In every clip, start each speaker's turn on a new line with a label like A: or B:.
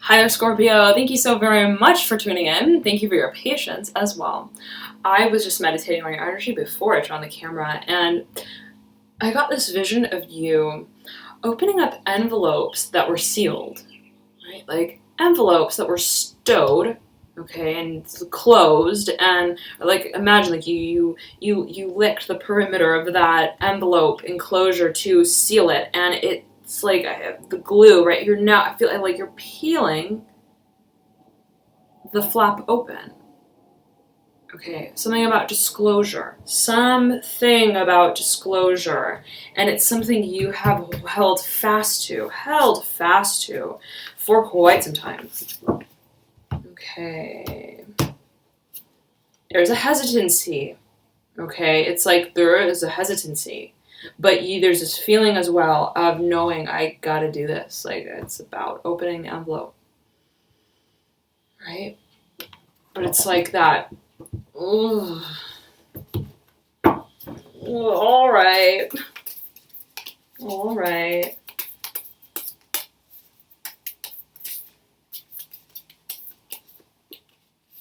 A: Hi there, Scorpio. Thank you so very much for tuning in. Thank you for your patience as well. I was just meditating on your energy before I turned on the camera, and I got this vision of you opening up envelopes that were sealed, right? Like envelopes that were stowed, okay, and closed, and like imagine like you licked the perimeter of that envelope enclosure to seal it, and it's like the glue, right? You're now, I feel like you're peeling the flap open. Okay, something about disclosure. Something about disclosure. And it's something you have held fast to for quite some time. Okay. There's a hesitancy. Okay, it's like there is a hesitancy. But there's this feeling as well of knowing I gotta do this. Like it's about opening the envelope. Right? But it's like that. Ooh. All right.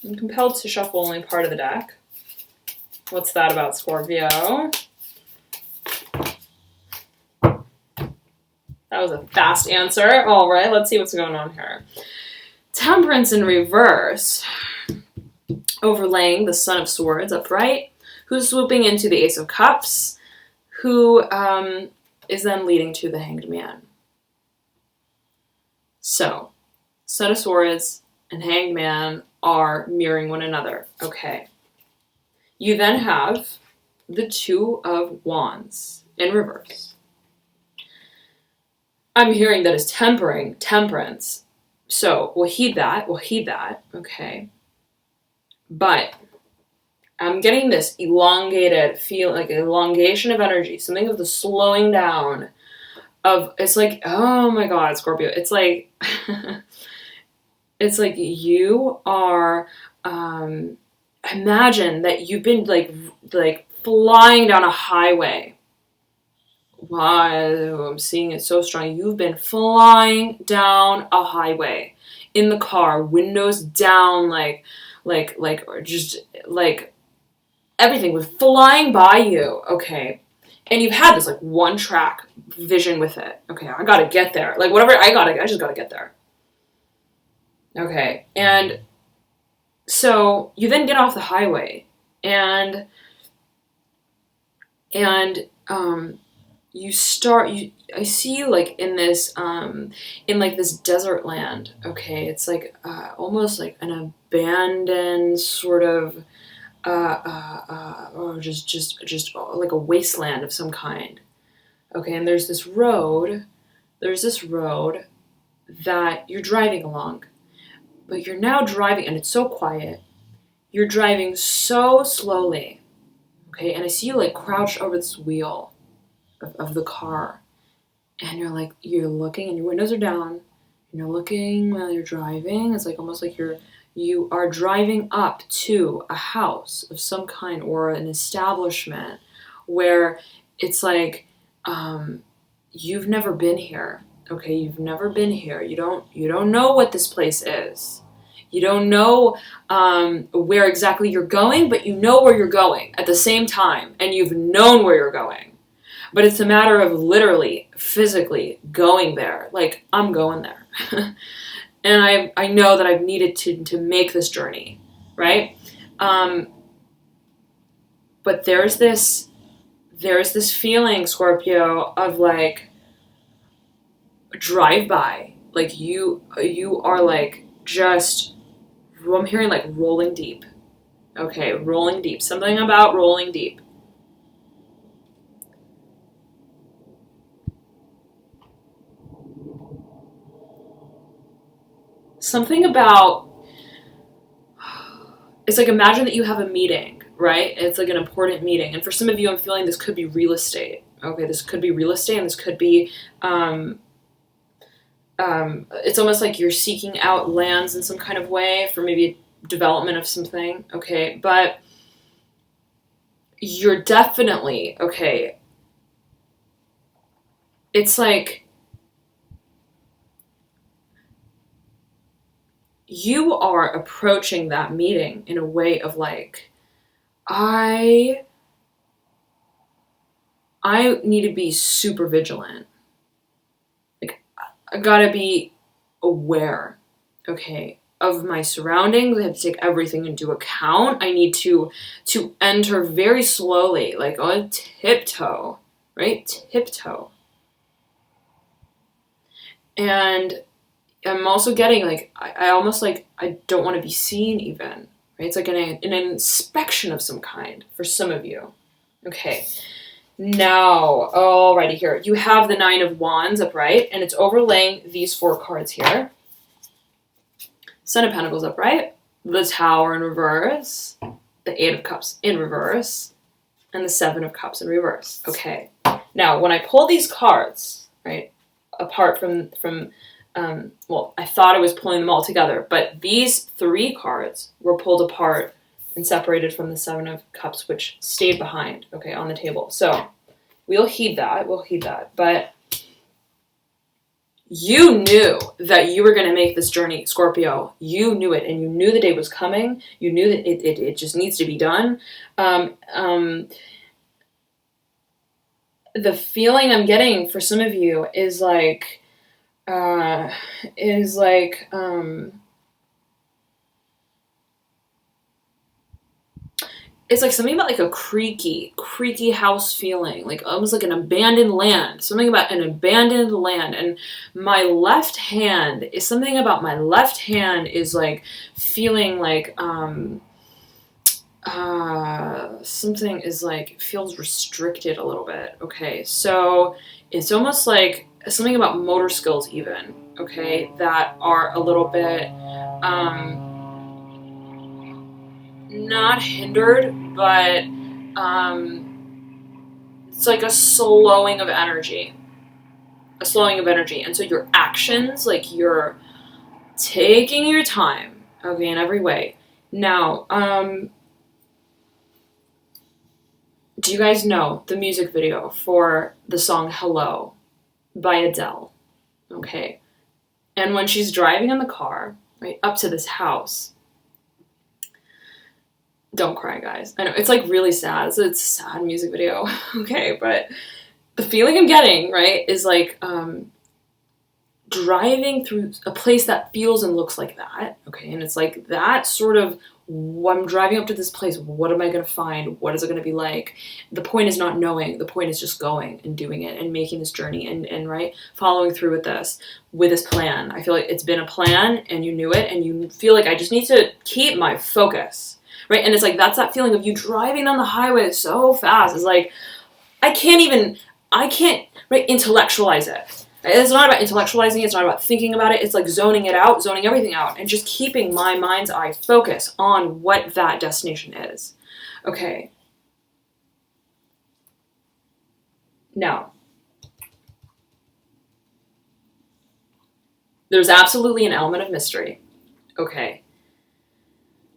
A: I'm compelled to shuffle only part of the deck. What's that about, Scorpio? That was a fast answer. All right, let's see what's going on here. Temperance in reverse, overlaying the Son of Swords upright, who's swooping into the Ace of Cups, who is then leading to the Hanged Man. So, Son of Swords and Hanged Man are mirroring one another. Okay. You then have the Two of Wands in reverse. I'm hearing that as temperance. So we'll heed that, okay? But I'm getting this elongated feel, like an elongation of energy, something of the slowing down of, it's like, oh my God, Scorpio, it's like, it's like you are, imagine that you've been like flying down a highway. Wow, I'm seeing it so strong. You've been flying down a highway in the car, windows down, or just like everything was flying by you, okay? And you've had this like one track vision with it. Okay, I gotta get there. Like whatever, I just gotta get there. Okay, and so you then get off the highway and I see you like in this in like this desert land, okay? It's like almost like an abandoned sort of or just like a wasteland of some kind. Okay, and there's this road that you're driving along. But you're now driving and it's so quiet. You're driving so slowly. Okay, and I see you like crouched over this wheel of the car, and you're looking and your windows are down and you're looking while you're driving. It's like almost like you are driving up to a house of some kind or an establishment where it's like you've never been here. Okay, you've never been here. You don't know what this place is. You don't know where exactly you're going, but you know where you're going at the same time, and you've known where you're going. But it's a matter of literally, physically going there. Like, I'm going there. And I know that I've needed to make this journey, right? But there's this feeling, Scorpio, of like drive-by. Like you are like just, I'm hearing like rolling deep. Okay, rolling deep. Something about rolling deep. Something about, it's like imagine that you have a meeting, right? It's like an important meeting. And for some of you, I'm feeling this could be real estate. Okay, this could be real estate, and this could be, it's almost like you're seeking out lands in some kind of way for maybe development of something. Okay, but you're definitely, okay, it's like you are approaching that meeting in a way of like, I need to be super vigilant. Like, I gotta be aware, okay, of my surroundings. I have to take everything into account. I need to enter very slowly, like on tiptoe, right? Tiptoe. And I'm also getting like, I almost like, I don't want to be seen even, right? It's like an inspection of some kind for some of you. Okay. Now, alrighty, here. You have the 9 of Wands upright, and it's overlaying these 4 cards here. Son of Pentacles upright, the Tower in reverse, the 8 of Cups in reverse, and the 7 of Cups in reverse. Okay. Now, when I pull these cards, right, apart from well, I thought I was pulling them all together, but these 3 cards were pulled apart and separated from the 7 of Cups, which stayed behind, okay, on the table. So we'll heed that. But you knew that you were going to make this journey, Scorpio. You knew it, and you knew the day was coming. You knew that it just needs to be done. The feeling I'm getting for some of you is like, it's like something about like a creaky house feeling, like almost like an abandoned land, something about an abandoned land. And my left hand is something about my left hand is like feeling like, something is like, feels restricted a little bit. Okay. So it's almost like something about motor skills even, okay, that are a little bit, not hindered, but it's like a slowing of energy. And so your actions, like you're taking your time, okay, in every way. Now, do you guys know the music video for the song Hello by Adele? Okay. And when she's driving in the car, right, up to this house, don't cry, guys. I know, it's like really sad. So it's a sad music video. Okay, but the feeling I'm getting, right, is like driving through a place that feels and looks like that. Okay, and it's like that sort of, I'm driving up to this place. What am I going to find? What is it going to be like? The point is not knowing. The point is just going and doing it and making this journey and right, following through with this plan. I feel like it's been a plan and you knew it and you feel like I just need to keep my focus. Right, and it's like that's that feeling of you driving down the highway so fast. It's like I can't right, intellectualize it. It's not about intellectualizing it. It's not about thinking about it. It's like zoning it out, zoning everything out, and just keeping my mind's eye focus on what that destination is. Okay. Now, there's absolutely an element of mystery. Okay.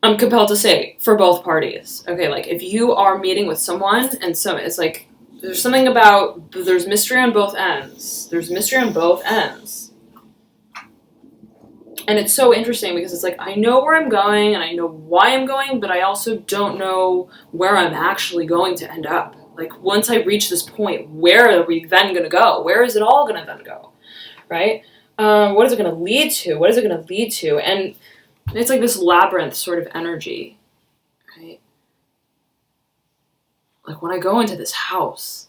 A: I'm compelled to say for both parties. Okay, like if you are meeting with someone and so it's like there's something about there's mystery on both ends. And it's so interesting because it's like I know where I'm going and I know why I'm going, but I also don't know where I'm actually going to end up. Like once I reach this point, where are we then going to go? Where is it all going to then go? Right? What is it going to lead to? And it's like this labyrinth sort of energy, right? Like when I go into this house,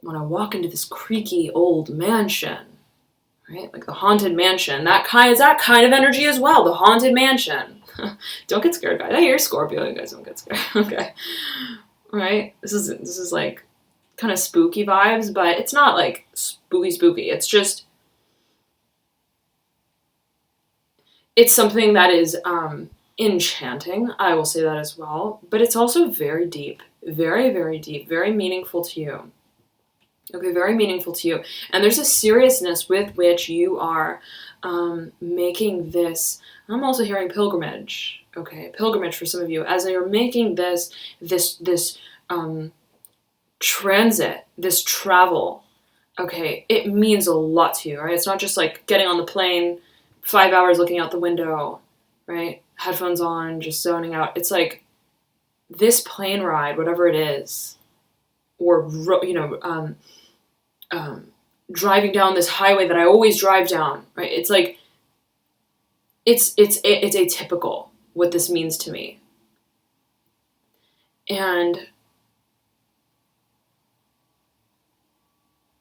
A: when I walk into this creaky old mansion, right? Like the haunted mansion, that kind of energy as well, the haunted mansion. Don't get scared, guys. I hear Scorpio, you guys don't get scared. Okay. Right? This is like kind of spooky vibes, but it's not like spooky. It's just it's something that is enchanting, I will say that as well, but it's also very deep, very, very deep, very meaningful to you. Okay, very meaningful to you. And there's a seriousness with which you are making this, I'm also hearing pilgrimage, okay, pilgrimage for some of you, as you're making this transit, this travel, okay, it means a lot to you, right? It's not just like getting on the plane, 5 hours looking out the window, right? Headphones on, just zoning out. It's like this plane ride, whatever it is, or, driving down this highway that I always drive down, right? It's like, it's atypical what this means to me. And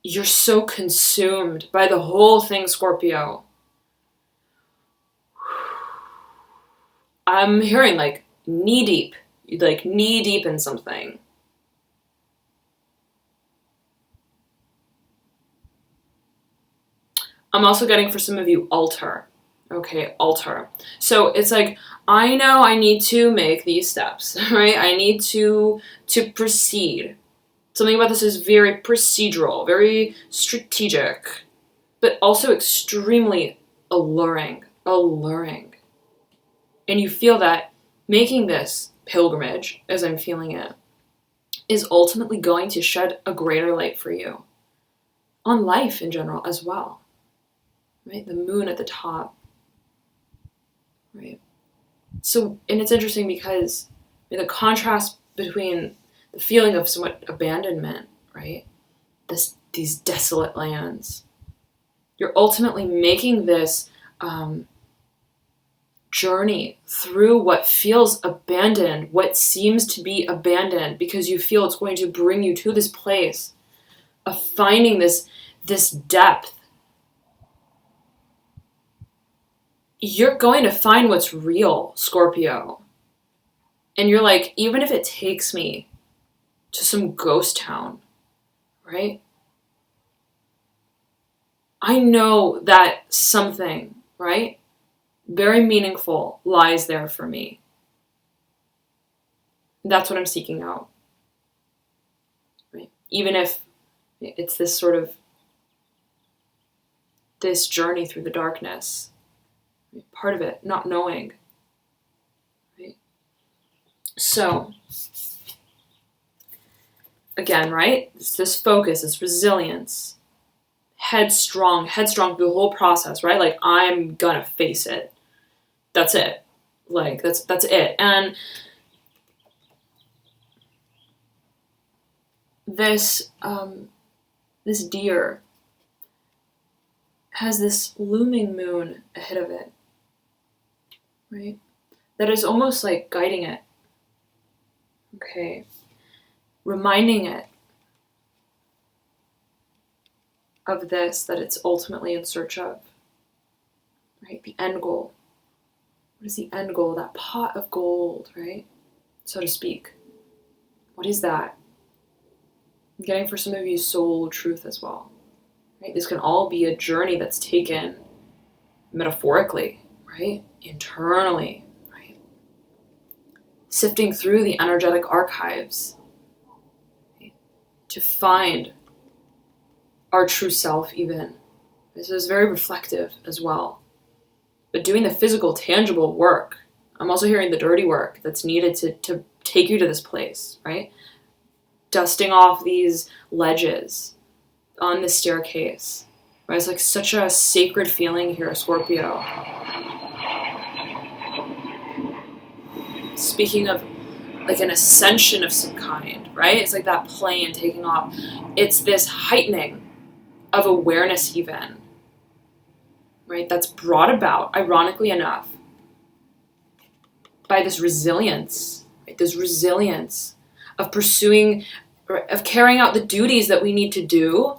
A: you're so consumed by the whole thing, Scorpio. I'm hearing like knee deep in something. I'm also getting for some of you altar. Okay, altar. So it's like, I know I need to make these steps, right? I need to proceed. Something about this is very procedural, very strategic, but also extremely alluring. And you feel that making this pilgrimage, as I'm feeling it, is ultimately going to shed a greater light for you on life in general as well. Right? The moon at the top. Right? So, and it's interesting because the contrast between the feeling of somewhat abandonment, right? These desolate lands. You're ultimately making this journey through what feels abandoned, what seems to be abandoned, because you feel it's going to bring you to this place of finding this depth. You're going to find what's real, Scorpio. And you're like, even if it takes me to some ghost town, right? I know that something, right, very meaningful lies there for me. That's what I'm seeking out. Right? Even if it's this sort of, this journey through the darkness. Part of it, not knowing. Right? So, again, right? It's this focus, this resilience. Headstrong through the whole process, right? Like, I'm gonna face it. That's it. Like, that's it. And this deer has this looming moon ahead of it, right? That is almost like guiding it. Okay. Reminding it of this, that it's ultimately in search of, right? The end goal. What is the end goal? That pot of gold, right? So to speak. What is that? I'm getting for some of you soul truth as well, right? This can all be a journey that's taken metaphorically, right? Internally, right? Sifting through the energetic archives, right? To find our true self even. This is very reflective as well. But doing the physical, tangible work, I'm also hearing the dirty work that's needed to take you to this place, right? Dusting off these ledges on the staircase, right? It's like such a sacred feeling here, Scorpio. Speaking of like an ascension of some kind, right? It's like that plane taking off. It's this heightening of awareness even, right? That's brought about, ironically enough, by this resilience, right? This resilience of pursuing, of carrying out the duties that we need to do,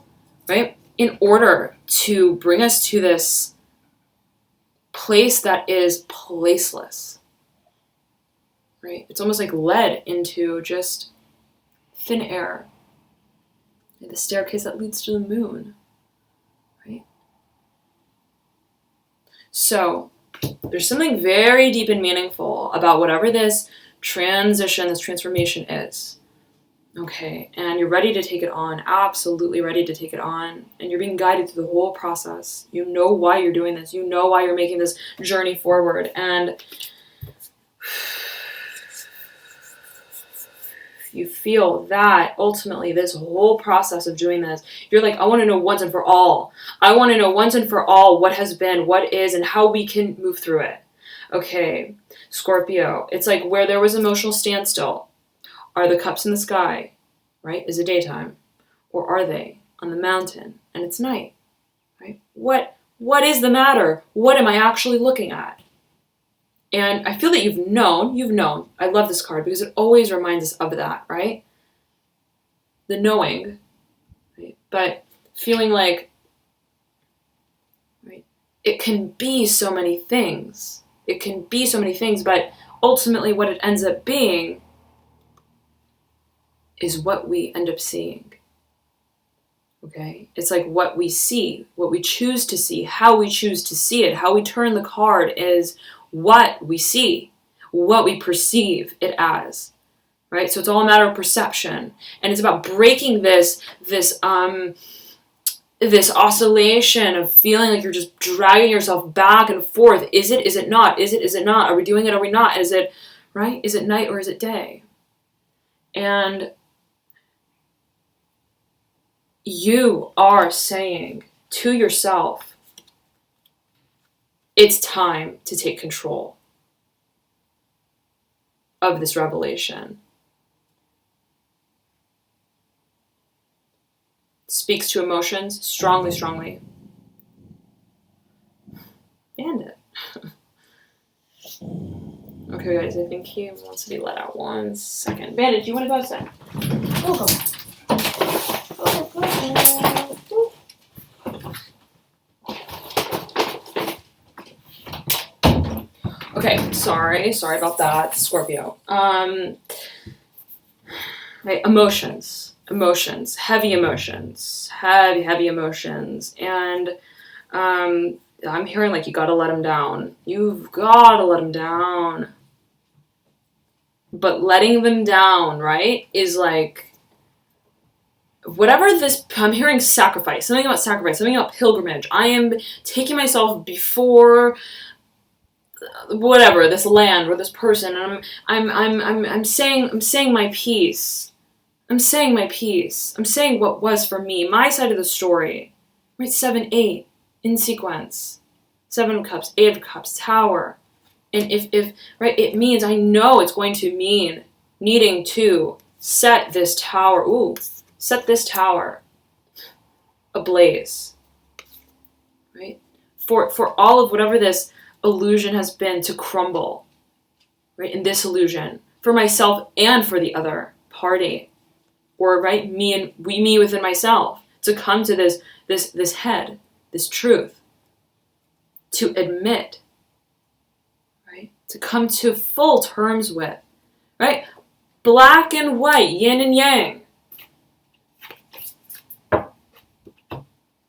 A: right? In order to bring us to this place that is placeless, right? It's almost like led into just thin air. The staircase that leads to the moon, right? So there's something very deep and meaningful about whatever this transition, this transformation is. Okay, and you're ready to take it on, absolutely ready to take it on, and you're being guided through the whole process. You know why you're doing this. You know why you're making this journey forward, and you feel that ultimately this whole process of doing this, you're like, I want to know once and for all. I want to know once and for all what has been, what is, and how we can move through it. Okay, Scorpio, it's like where there was emotional standstill. Are the cups in the sky, right? Is it daytime? Or are they on the mountain and it's night, right? What is the matter? What am I actually looking at? And I feel that you've known. I love this card because it always reminds us of that, right? The knowing, right? But feeling like, right, it can be so many things. It can be so many things, but ultimately what it ends up being is what we end up seeing. Okay? It's like what we see, what we choose to see, how we choose to see it, how we turn the card is what we see, what we perceive it as. Right? So it's all a matter of perception. And it's about breaking this oscillation of feeling like you're just dragging yourself back and forth. Is it not? Is it not? Are we doing it? Are we not? Is it, right? Is it night or is it day? And you are saying to yourself, it's time to take control of this revelation. Speaks to emotions strongly. Bandit. Okay, guys, I think he wants to be let out. 1 second. Bandit, do you want to go outside? Okay, sorry about that, Scorpio. Right, emotions, heavy emotions, and I'm hearing like you gotta let them down. You've gotta let them down. But letting them down, right, is like whatever this. I'm hearing sacrifice, something about pilgrimage. I am taking myself before whatever this land or this person, and I'm saying my piece. I'm saying what was for me, my side of the story. Right, 7, 8 in sequence. 7 of Cups, 8 of Cups, Tower. And if right, it means I know it's going to mean needing to set this tower. Set this tower ablaze. Right? For all of whatever this illusion has been to crumble. Right? In this illusion. For myself and for the other party. Or right, me within myself, to come to this head, this truth, to admit, right, to come to full terms with, right, black and white, yin and yang.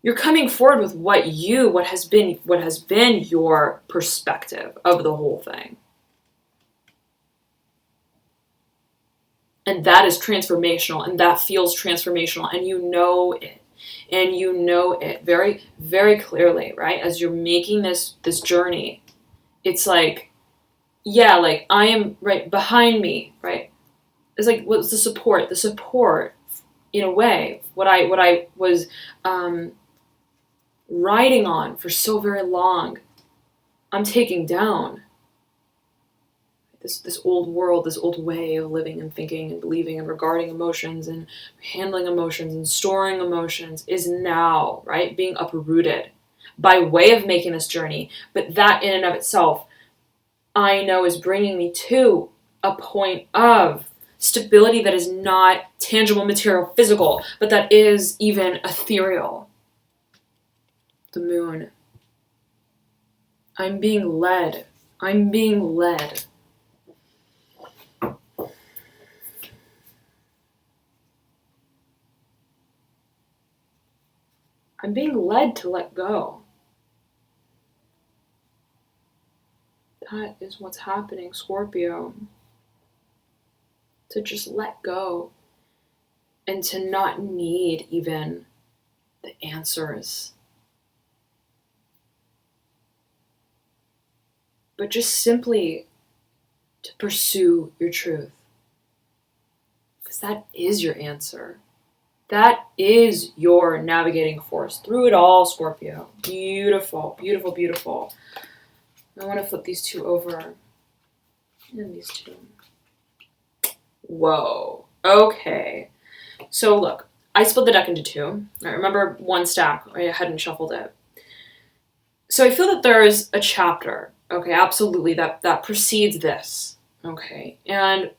A: You're coming forward with what has been your perspective of the whole thing. And that is transformational, and that feels transformational, and you know it. And you know it very, very clearly, right? As you're making this journey, it's like, yeah, like I am right behind me, right? It's like, what's the support? The support, in a way, what I was riding on for so very long, I'm taking down. This old world, this old way of living and thinking and believing and regarding emotions and handling emotions and storing emotions is now, right, being uprooted by way of making this journey. But that in and of itself, I know is bringing me to a point of stability that is not tangible, material, physical, but that is even ethereal. The moon. I'm being led. I'm being led to let go. That is what's happening, Scorpio. To just let go and to not need even the answers. But just simply to pursue your truth. Because that is your answer. That is your navigating force through it all, Scorpio. Beautiful, beautiful, beautiful. I want to flip these two over. And these two. Whoa. Okay. So look, I split the deck into two. I remember one stack. I hadn't shuffled it. So I feel that there is a chapter, okay, absolutely, that precedes this, okay, and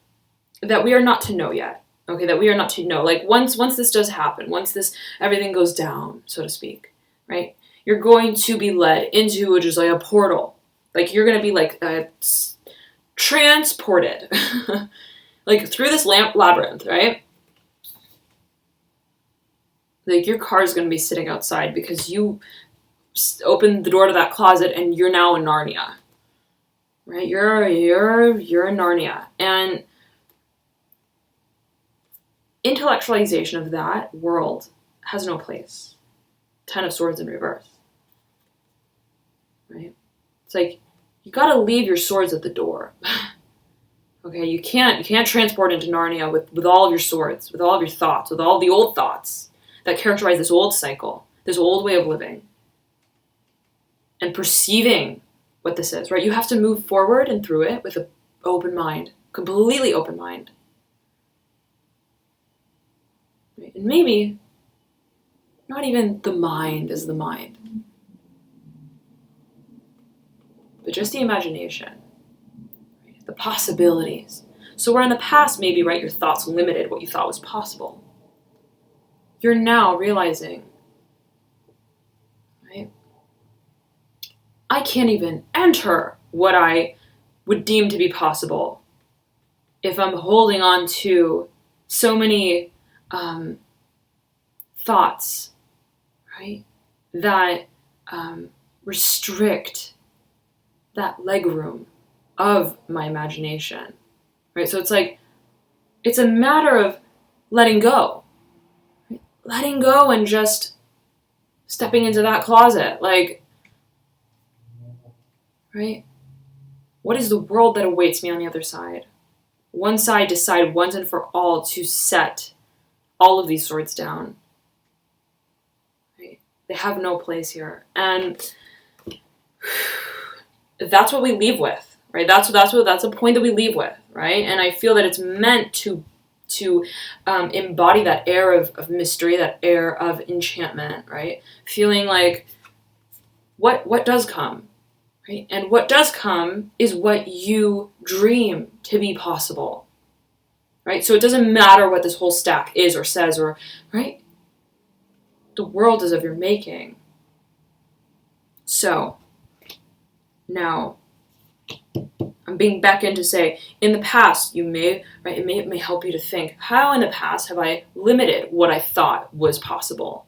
A: that we are not to know yet, okay, that we are not to know. Like once this does happen, once this everything goes down, so to speak, right? You're going to be led into just like a portal. Like you're going to be like transported like through this labyrinth, right? Like your car is going to be sitting outside because you opened the door to that closet and you're now in Narnia, right? You're in Narnia, and intellectualization of that world has no place. 10 of Swords in reverse, right? It's like you got to leave your swords at the door. Okay, you can't transport into Narnia with all of your swords, with all of your thoughts, with all the old thoughts that characterize this old cycle, this old way of living and perceiving what this is, right? You have to move forward and through it with an open mind, completely open mind. Right? And maybe not even the mind is the mind, but just the imagination, right? The possibilities. So where in the past, maybe, right, your thoughts limited what you thought was possible, you're now realizing, right, I can't even enter what I would deem to be possible if I'm holding on to so many thoughts, right, that restrict that legroom of my imagination, right? So it's like, it's a matter of letting go, right? Letting go and just stepping into that closet, like, right? What is the world that awaits me on the other side? Once I decide once and for all to set all of these swords down, right? They have no place here. And that's what we leave with, right? That's a point that we leave with, right? And I feel that it's meant to embody that air of mystery, that air of enchantment, right? Feeling like what does come, right? And what does come is what you dream to be possible, right? So it doesn't matter what this whole stack is or says, or, right? The world is of your making. So now I'm being back in to say, in the past, you may, right, it may help you to think, how in the past have I limited what I thought was possible?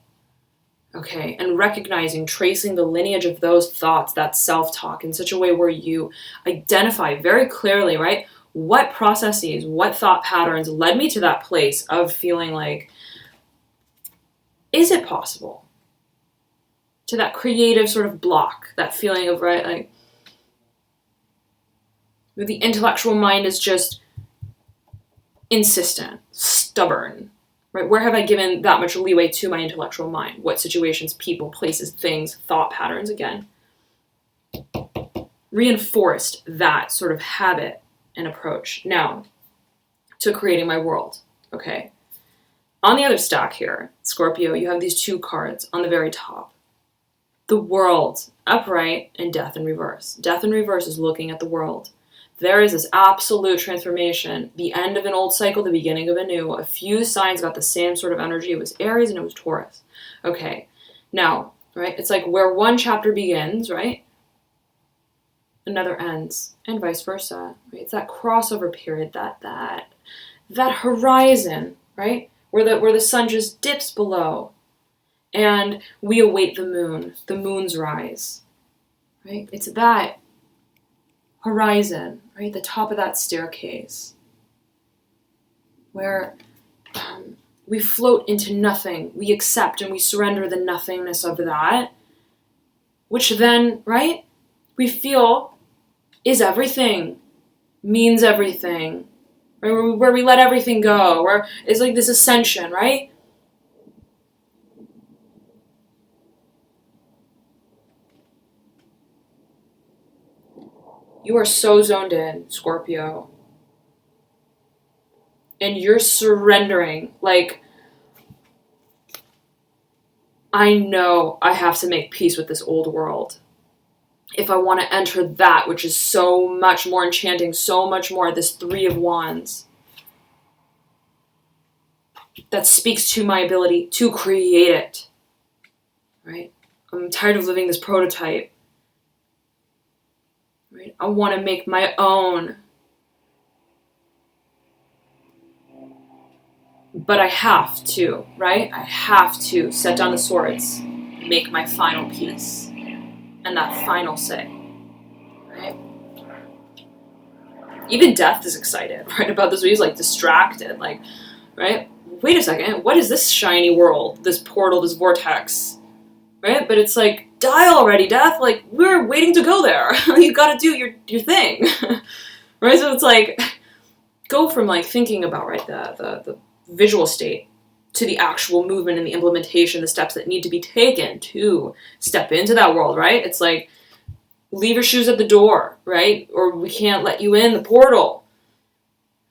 A: Okay, and recognizing, tracing the lineage of those thoughts, that self-talk, in such a way where you identify very clearly, right, what processes, what thought patterns led me to that place of feeling like, is it possible? To that creative sort of block, that feeling of, right, like, the intellectual mind is just insistent, stubborn, right? Where have I given that much leeway to my intellectual mind? What situations, people, places, things, thought patterns, again, reinforced that sort of habit and approach. Now, to creating my world, okay? On the other stack here, Scorpio, you have these two cards on the very top. The world, upright, and death in reverse. Death in reverse is looking at the world. There is this absolute transformation, the end of an old cycle, the beginning of a new. A few signs got the same sort of energy. It was Aries and it was Taurus. Okay, now, right, it's like where one chapter begins, right, another ends, and vice versa. Right? It's that crossover period, that horizon, right, where the sun just dips below, and we await the moon's rise, right? It's that horizon, right? The top of that staircase where we float into nothing. We accept and we surrender the nothingness of that, which then, right, we feel is everything, means everything, right? Where we let everything go, where it's like this ascension, right? You are so zoned in, Scorpio. And you're surrendering. Like, I know I have to make peace with this old world if I want to enter that, which is so much more enchanting, so much more, this Three of Wands. That speaks to my ability to create it. Right? I'm tired of living this prototype. Right? I want to make my own. But I have to, right? I have to set down the swords, make my final piece, and that final say, right? Even Death is excited, right, about this. He's like distracted, like, right? Wait a second, what is this shiny world, this portal, this vortex, right? But it's like, die already, Death. Like, we're waiting to go there. You gotta do your thing, right? So it's like, go from like thinking about, right, the visual state to the actual movement and the implementation, the steps that need to be taken to step into that world, right? It's like, leave your shoes at the door, right? Or we can't let you in the portal,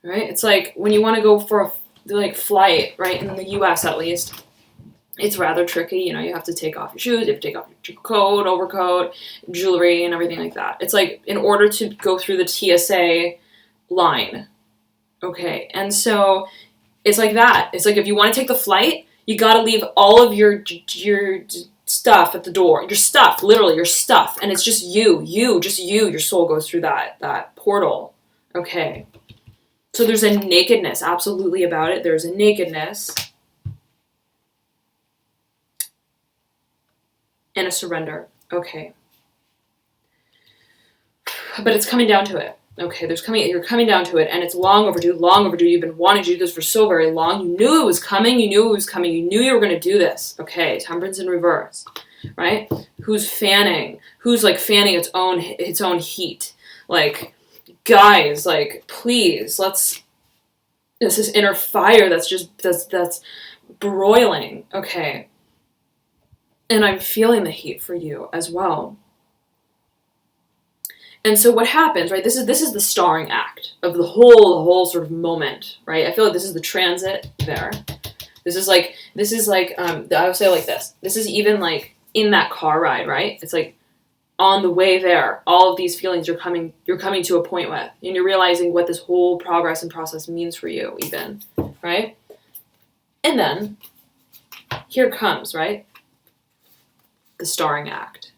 A: right? It's like when you want to go for a like flight, right? In the US at least, it's rather tricky. You know, you have to take off your shoes, you have to take off your coat, overcoat, jewelry, and everything like that. It's like in order to go through the TSA line, okay? And so it's like that. It's like if you want to take the flight, you got to leave all of your stuff at the door. Your stuff, literally your stuff. And it's just you. Your soul goes through that portal. Okay. So there's a nakedness, absolutely, about it. There's a nakedness. And a surrender. Okay. But it's coming down to it. Okay, you're coming down to it, and it's long overdue, long overdue. You've been wanting to do this for so very long. You knew it was coming, you knew you were going to do this. Okay, Temperance in reverse, right? Who's fanning? Who's like fanning its own heat? Like, guys, like, please, this is inner fire that's broiling. Okay. And I'm feeling the heat for you as well. And so what happens, right? This is the starring act of the whole sort of moment, right? I feel like this is the transit there. This is like I would say like this. This is even like in that car ride, right? It's like on the way there, all of these feelings you're coming to a point with, and you're realizing what this whole progress and process means for you, even, right? And then here comes, right? The starring act.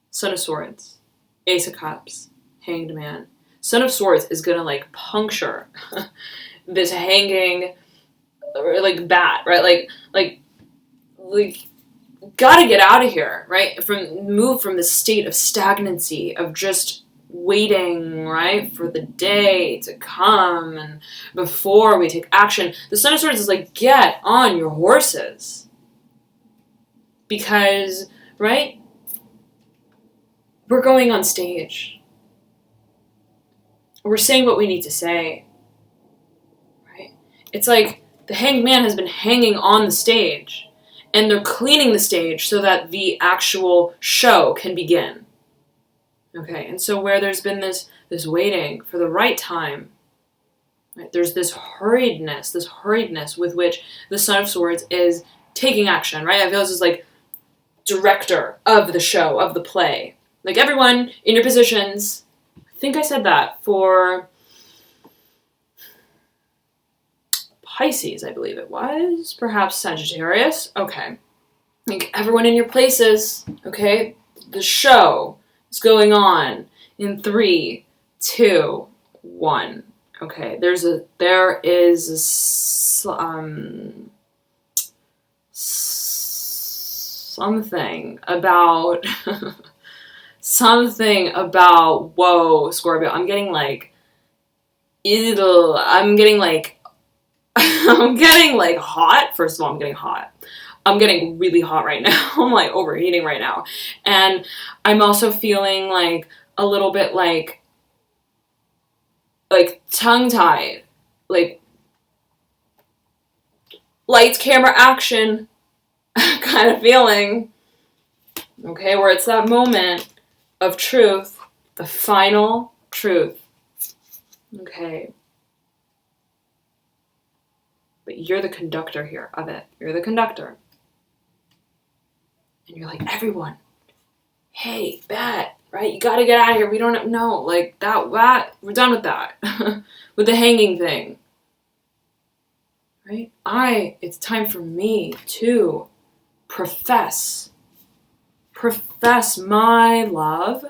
A: Son of Swords, Ace of Cups, Hanged Man. Son of Swords is gonna like puncture this hanging like bat, right? Like gotta get out of here, right? Move from this state of stagnancy, of just waiting, right, for the day to come and before we take action. The Son of Swords is like, get on your horses. Because, right, we're going on stage. We're saying what we need to say, right? It's like the Hanged Man has been hanging on the stage, and they're cleaning the stage so that the actual show can begin. Okay, and so where there's been this waiting for the right time, right? There's this hurriedness with which the Son of Swords is taking action, right? I feel this is like director of the show, of the play. Like, everyone in your positions. I think I said that for Pisces, I believe it was. Perhaps Sagittarius. Okay. Like, everyone in your places. Okay. The show is going on in 3, 2, 1. Okay. There is something about whoa, Scorpio, I'm getting like I'm getting like hot. First of all, I'm getting hot. I'm getting really hot right now. I'm like overheating right now. And I'm also feeling like a little bit like tongue-tied, like lights, camera, action kind of feeling. Okay, where it's that moment of truth, the final Truth. Okay. But you're the conductor here of it. You're the conductor. And you're like, everyone, hey, bad, right? You gotta get out of here. We don't know. Like, we're done with that. With the hanging thing. Right? It's time for me to profess my love.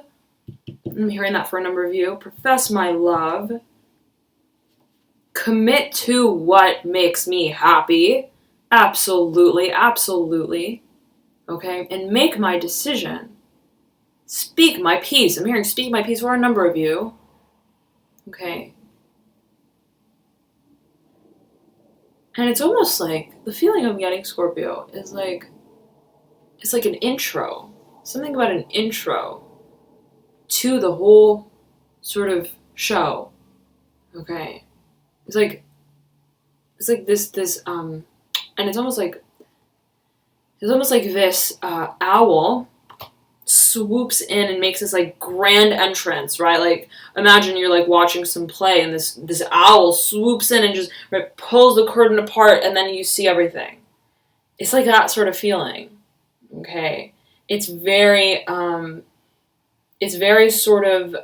A: I'm hearing that for a number of you. Profess my love. Commit to what makes me happy. Absolutely, absolutely. Okay? And make my decision. Speak my peace. I'm hearing speak my peace for a number of you. Okay? And it's almost like, the feeling I'm getting, Scorpio, is like, it's like an intro. Something about an intro to the whole sort of show. Okay? It's like this, and it's almost like this owl swoops in and makes this like grand entrance, right? Like, imagine you're like watching some play and this owl swoops in and just pulls the curtain apart, and then you see everything. It's like that sort of feeling. Okay, it's very sort of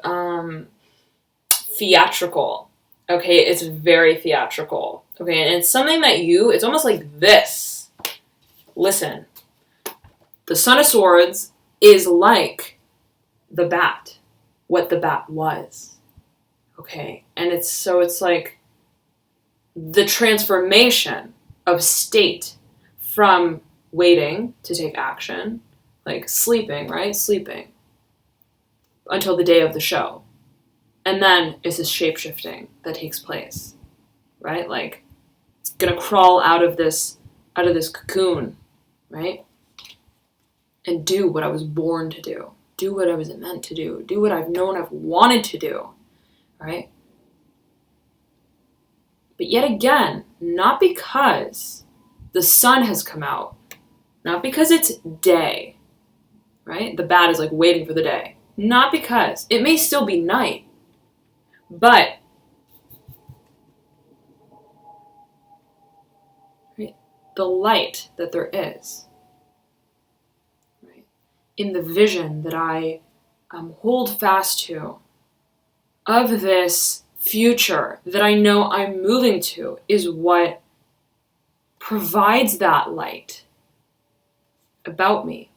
A: theatrical. Okay, it's very theatrical. Okay, and it's something that it's almost like this. Listen, the Son of Swords is like the bat, what the bat was. Okay, and it's like the transformation of state from waiting to take action, like sleeping, right? Sleeping until the day of the show. And then it's this shape-shifting that takes place, right? Like, it's gonna crawl out of this cocoon, right? And do what I was born to do. Do what I was meant to do. Do what I've known I've wanted to do, right? But yet again, not because the sun has come out, not because it's day, right? The bat is like waiting for the day. Not because. It may still be night, but right, the light that there is, right, in the vision that I hold fast to of this future that I know I'm moving to, is what provides that light about me.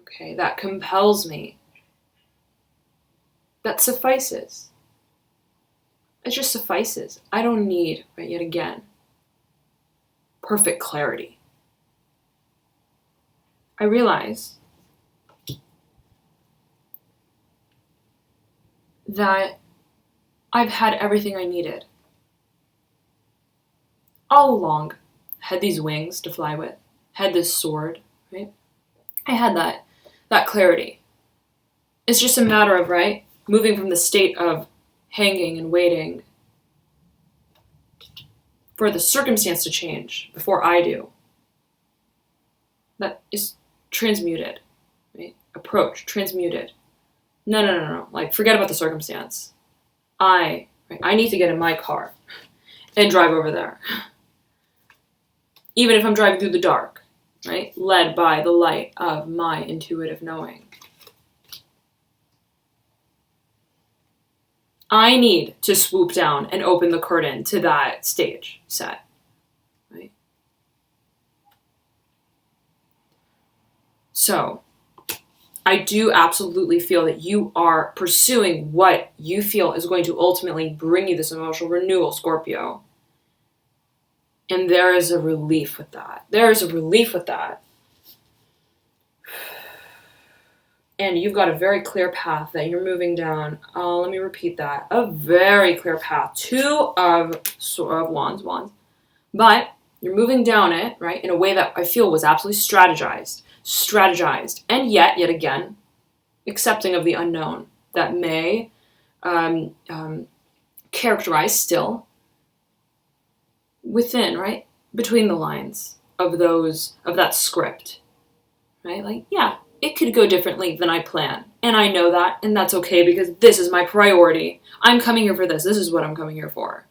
A: Okay, that compels me. That suffices. It just suffices. I don't need, right, yet again, perfect clarity. I realize that I've had everything I needed. All along, I had these wings to fly with, had this sword, right? I had that clarity. It's just a matter of, right, moving from the state of hanging and waiting for the circumstance to change before I do. That is transmuted, right? Approach, transmuted. No. Like, forget about the circumstance. I need to get in my car and drive over there. Even if I'm driving through the dark, right? Led by the light of my intuitive knowing. I need to swoop down and open the curtain to that stage set, right? So, I do absolutely feel that you are pursuing what you feel is going to ultimately bring you this emotional renewal, Scorpio. And there is a relief with that. There is a relief with that. And you've got a very clear path that you're moving down. Let me repeat that. A very clear path. 2 of wands. But you're moving down it, right, in a way that I feel was absolutely strategized. And yet again, accepting of the unknown that may characterize still within, right, between the lines of that script, right? Like, yeah, it could go differently than I plan. And I know that, and that's okay because this is my priority. I'm coming here for this. This is what I'm coming here for.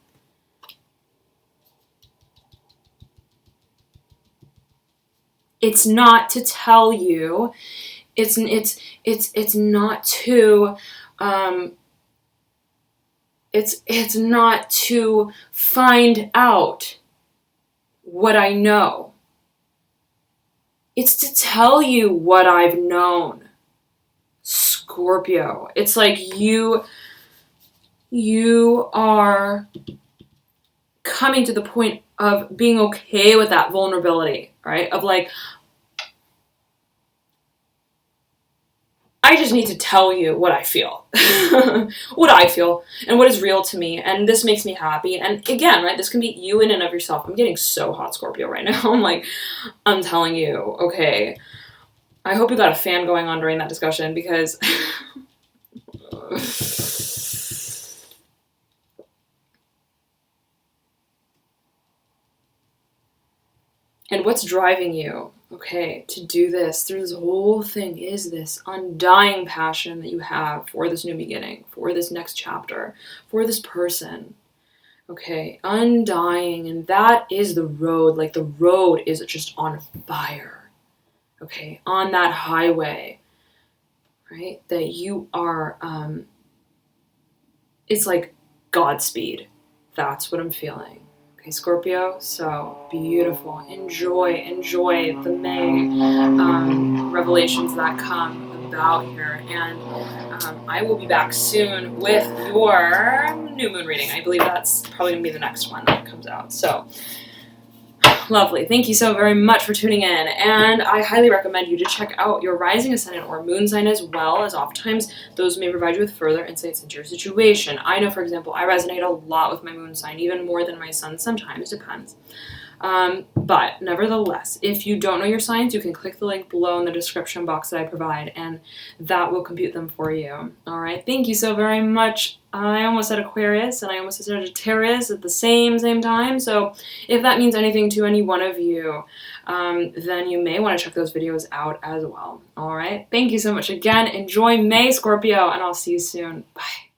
A: It's not to tell you. It's not to it's not to find out what I know. It's to tell you what I've known. Scorpio. It's like you are coming to the point of being okay with that vulnerability, right? Of like, I just need to tell you what I feel, what I feel, and what is real to me, and this makes me happy. And again, right, this can be you in and of yourself. I'm getting so hot, Scorpio, right now. I'm like, I'm telling you, okay. I hope you got a fan going on during that discussion because and what's driving you, okay, to do this through this whole thing is this undying passion that you have for this new beginning, for this next chapter, for this person, okay, undying, and that is the road. Like the road is just on fire, okay, on that highway, right, that you are, it's like Godspeed. That's what I'm feeling. Okay, Scorpio, so beautiful. Enjoy the May revelations that come about here. And I will be back soon with your new moon reading. I believe that's probably going to be the next one that comes out. So, lovely. Thank you so very much for tuning in. And I highly recommend you to check out your rising, ascendant, or moon sign as well, as oftentimes those may provide you with further insights into your situation. I know, for example, I resonate a lot with my moon sign, even more than my sun sometimes, depends. But nevertheless, if you don't know your signs, you can click the link below in the description box that I provide, and that will compute them for you. All right. Thank you so very much. I almost said Aquarius, and I almost said Sagittarius at the same time. So if that means anything to any one of you, then you may want to check those videos out as well. All right. Thank you so much again. Enjoy May, Scorpio, and I'll see you soon. Bye.